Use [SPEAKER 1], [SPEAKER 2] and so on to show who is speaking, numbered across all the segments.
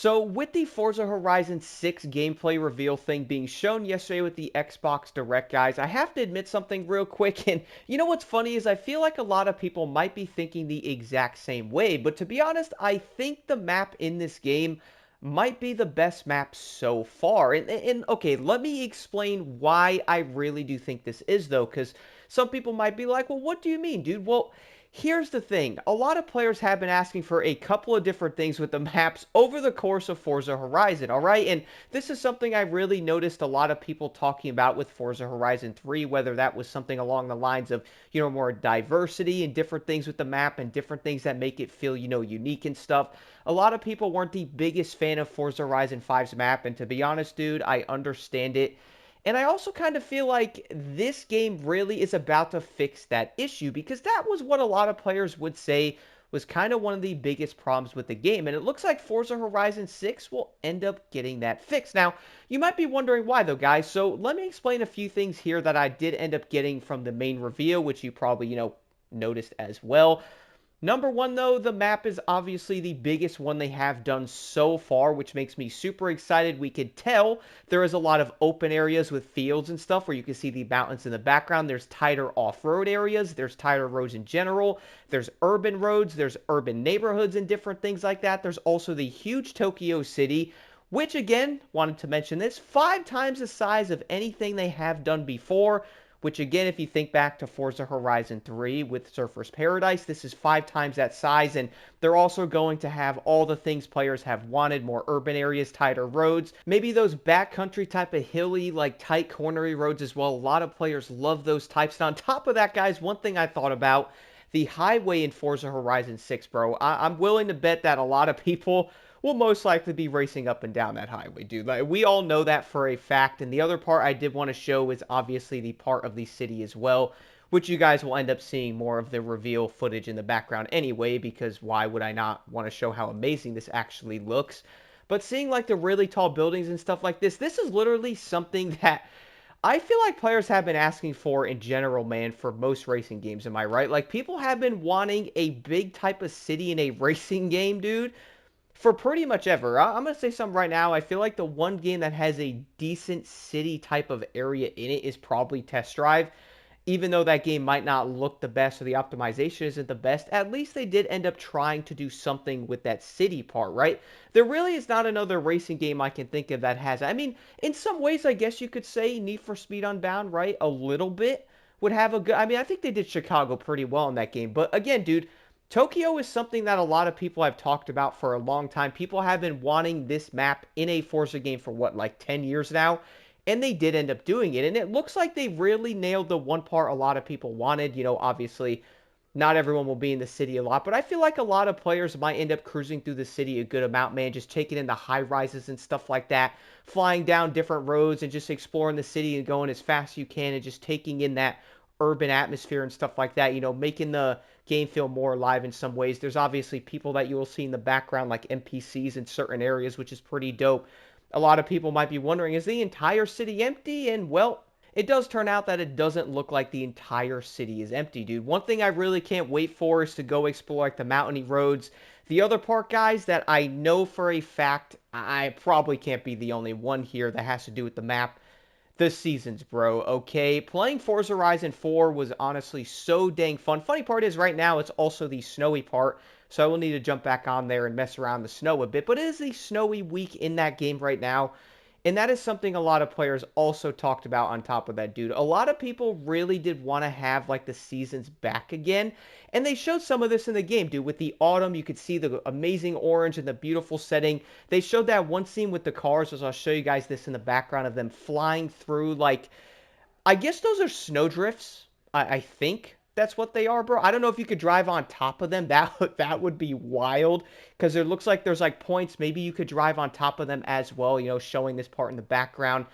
[SPEAKER 1] So, with the Forza Horizon 6 gameplay reveal thing being shown yesterday with the Xbox Direct, guys, I have to admit something real quick. And you know what's funny is I feel like a lot of people might be thinking the exact same way. But to be honest, I think the map in this game might be the best map so far. And okay, let me explain why I really do think this is, though, because some people might be like, well, what do you mean, dude? Well, here's the thing. A lot of players have been asking for a couple of different things with the maps over the course of Forza Horizon, all right? And this is something I really noticed a lot of people talking about with Forza Horizon 3, whether that was something along the lines of, more diversity and different things with the map and different things that make it feel, unique and stuff. A lot of people weren't the biggest fan of Forza Horizon 5's map, and to be honest, dude, I understand it. And I also kind of feel like this game really is about to fix that issue because that was what a lot of players would say was kind of one of the biggest problems with the game. And it looks like Forza Horizon 6 will end up getting that fixed. Now, you might be wondering why though, guys. So let me explain a few things here that I did end up getting from the main reveal, which you probably, noticed as well. Number one, though, the map is obviously the biggest one they have done so far, which makes me super excited. We could tell there is a lot of open areas with fields and stuff where you can see the mountains in the background. There's tighter off-road areas. There's tighter roads in general. There's urban roads. There's urban neighborhoods and different things like that. There's also the huge Tokyo City, which, again, wanted to mention this, 5 times the size of anything they have done before. Which, again, if you think back to Forza Horizon 3 with Surfer's Paradise, this is 5 times that size, and they're also going to have all the things players have wanted: more urban areas, tighter roads, maybe those backcountry type of hilly, like tight cornery roads as well. A lot of players love those types. And on top of that, guys, one thing I thought about, the highway in Forza Horizon 6, bro. I'm willing to bet that a lot of people will most likely be racing up and down that highway, dude. Like, we all know that for a fact. And the other part I did want to show is obviously the part of the city as well, which you guys will end up seeing more of the reveal footage in the background anyway, because why would I not want to show how amazing this actually looks? But seeing like the really tall buildings and stuff like this is literally something that I feel like players have been asking for in general, man, for most racing games. Am I right? Like, people have been wanting a big type of city in a racing game, dude, for pretty much ever. I'm going to say something right now. I feel like the one game that has a decent city type of area in it is probably Test Drive. Even though that game might not look the best or the optimization isn't the best, at least they did end up trying to do something with that city part, right? There really is not another racing game I can think of that has. I mean, in some ways, I guess you could say Need for Speed Unbound, right? A little bit would have a good. I mean, I think they did Chicago pretty well in that game. But again, dude, Tokyo is something that a lot of people have talked about for a long time. People have been wanting this map in a Forza game for what, like 10 years now? And they did end up doing it. And it looks like they really nailed the one part a lot of people wanted. Obviously, not everyone will be in the city a lot, but I feel like a lot of players might end up cruising through the city a good amount, man, just taking in the high rises and stuff like that, flying down different roads and just exploring the city and going as fast as you can and just taking in that urban atmosphere and stuff like that, making the game feel more alive in some ways. There's obviously people that you will see in the background, like NPCs in certain areas, which is pretty dope. A lot of people might be wondering, is the entire city empty? And well, it does turn out that it doesn't look like the entire city is empty, dude. One thing I really can't wait for is to go explore like the mountainy roads. The other part, guys, that I know for a fact, I probably can't be the only one here that has to do with the map, the seasons, bro, okay? Playing Forza Horizon 4 was honestly so dang fun. Funny part is right now it's also the snowy part, so I will need to jump back on there and mess around the snow a bit. But it is the snowy week in that game right now. And that is something a lot of players also talked about on top of that, dude. A lot of people really did want to have, like, the seasons back again. And they showed some of this in the game, dude. With the autumn, you could see the amazing orange and the beautiful setting. They showed that one scene with the cars, as I'll show you guys this in the background of them flying through, like, I guess those are snowdrifts. I think that's what they are, bro. I don't know if you could drive on top of them. That would be wild because it looks like there's like points. Maybe you could drive on top of them as well, showing this part in the background.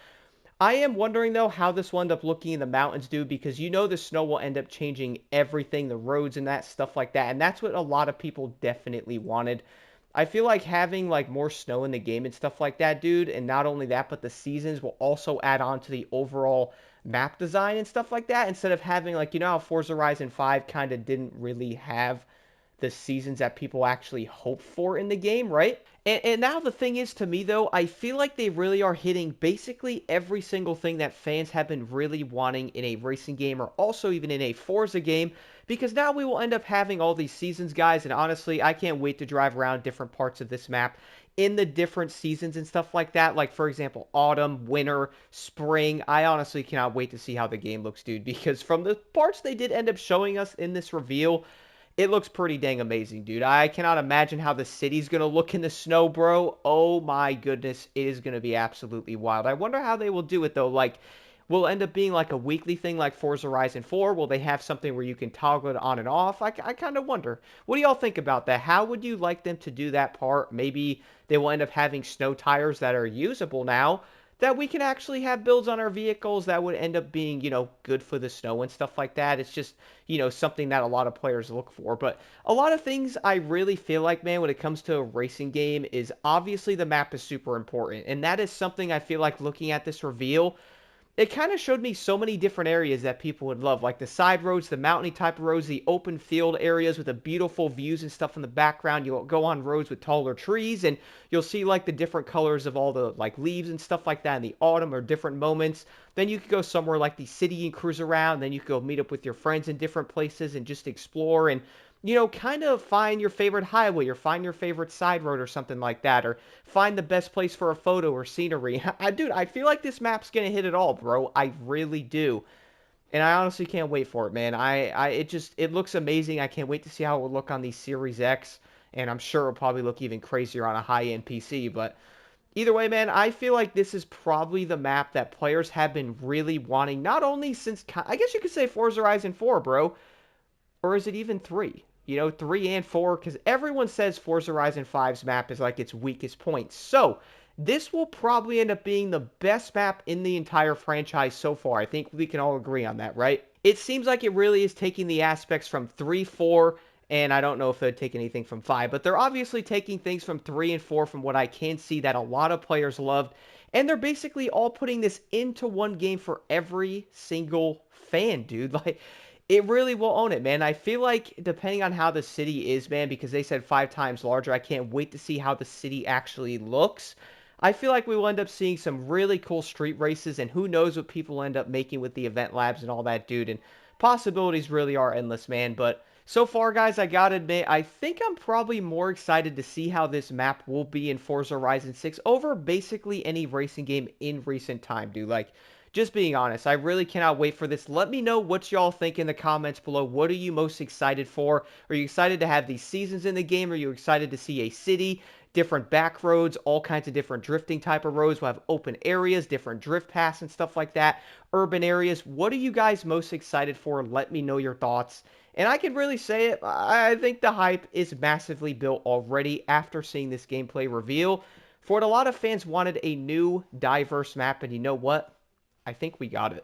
[SPEAKER 1] I am wondering though how this will end up looking in the mountains, dude, because the snow will end up changing everything, the roads and that stuff like that. And that's what a lot of people definitely wanted. I feel like having like more snow in the game and stuff like that, dude, and not only that, but the seasons will also add on to the overall map design and stuff like that. Instead of having like, how Forza Horizon 5 kind of didn't really have the seasons that people actually hope for in the game, right? And now the thing is, to me though, I feel like they really are hitting basically every single thing that fans have been really wanting in a racing game, or also even in a Forza game, because now we will end up having all these seasons, guys, and honestly, I can't wait to drive around different parts of this map in the different seasons and stuff like that. Like, for example, autumn, winter, spring. I honestly cannot wait to see how the game looks, dude, because from the parts they did end up showing us in this reveal, it looks pretty dang amazing, dude. I cannot imagine how the city's going to look in the snow, bro. Oh my goodness, it is going to be absolutely wild. I wonder how they will do it, though. Like, will it end up being like a weekly thing like Forza Horizon 4? Will they have something where you can toggle it on and off? I kind of wonder. What do y'all think about that? How would you like them to do that part? Maybe they will end up having snow tires that are usable now, that we can actually have builds on our vehicles that would end up being, good for the snow and stuff like that. It's just, something that a lot of players look for. But a lot of things I really feel like, man, when it comes to a racing game is obviously the map is super important. And that is something I feel like looking at this reveal, it kind of showed me so many different areas that people would love, like the side roads, the mountainy type of roads, the open field areas with the beautiful views and stuff in the background. You'll go on roads with taller trees, and you'll see like the different colors of all the like leaves and stuff like that in the autumn or different moments. Then you could go somewhere like the city and cruise around. Then you could go meet up with your friends in different places and just explore and kind of find your favorite highway or find your favorite side road or something like that, or find the best place for a photo or scenery. Dude, I feel like this map's gonna hit it all, bro. I really do. And I honestly can't wait for it, man. It looks amazing. I can't wait to see how it will look on the Series X, and I'm sure it'll probably look even crazier on a high-end PC, but either way, man, I feel like this is probably the map that players have been really wanting, not only since, I guess you could say Forza Horizon 4, bro, or is it even 3? 3 and 4, because everyone says Forza Horizon 5's map is like its weakest point. So, this will probably end up being the best map in the entire franchise so far. I think we can all agree on that, right? It seems like it really is taking the aspects from 3, 4, and I don't know if they'd take anything from 5, but they're obviously taking things from 3 and 4 from what I can see that a lot of players loved, and they're basically all putting this into one game for every single fan, dude. Like, it really will own it, man. I feel like depending on how the city is, man, because they said 5 times larger, I can't wait to see how the city actually looks. I feel like we will end up seeing some really cool street races, and who knows what people end up making with the event labs and all that, dude. And possibilities really are endless, man. But so far, guys, I gotta admit, I think I'm probably more excited to see how this map will be in Forza Horizon 6 over basically any racing game in recent time, dude. Like, just being honest, I really cannot wait for this. Let me know what y'all think in the comments below. What are you most excited for? Are you excited to have these seasons in the game? Are you excited to see a city, different back roads, all kinds of different drifting type of roads? We'll have open areas, different drift paths and stuff like that, urban areas. What are you guys most excited for? Let me know your thoughts. And I can really say it, I think the hype is massively built already after seeing this gameplay reveal. For what a lot of fans wanted, a new, diverse map, and you know what? I think we got it.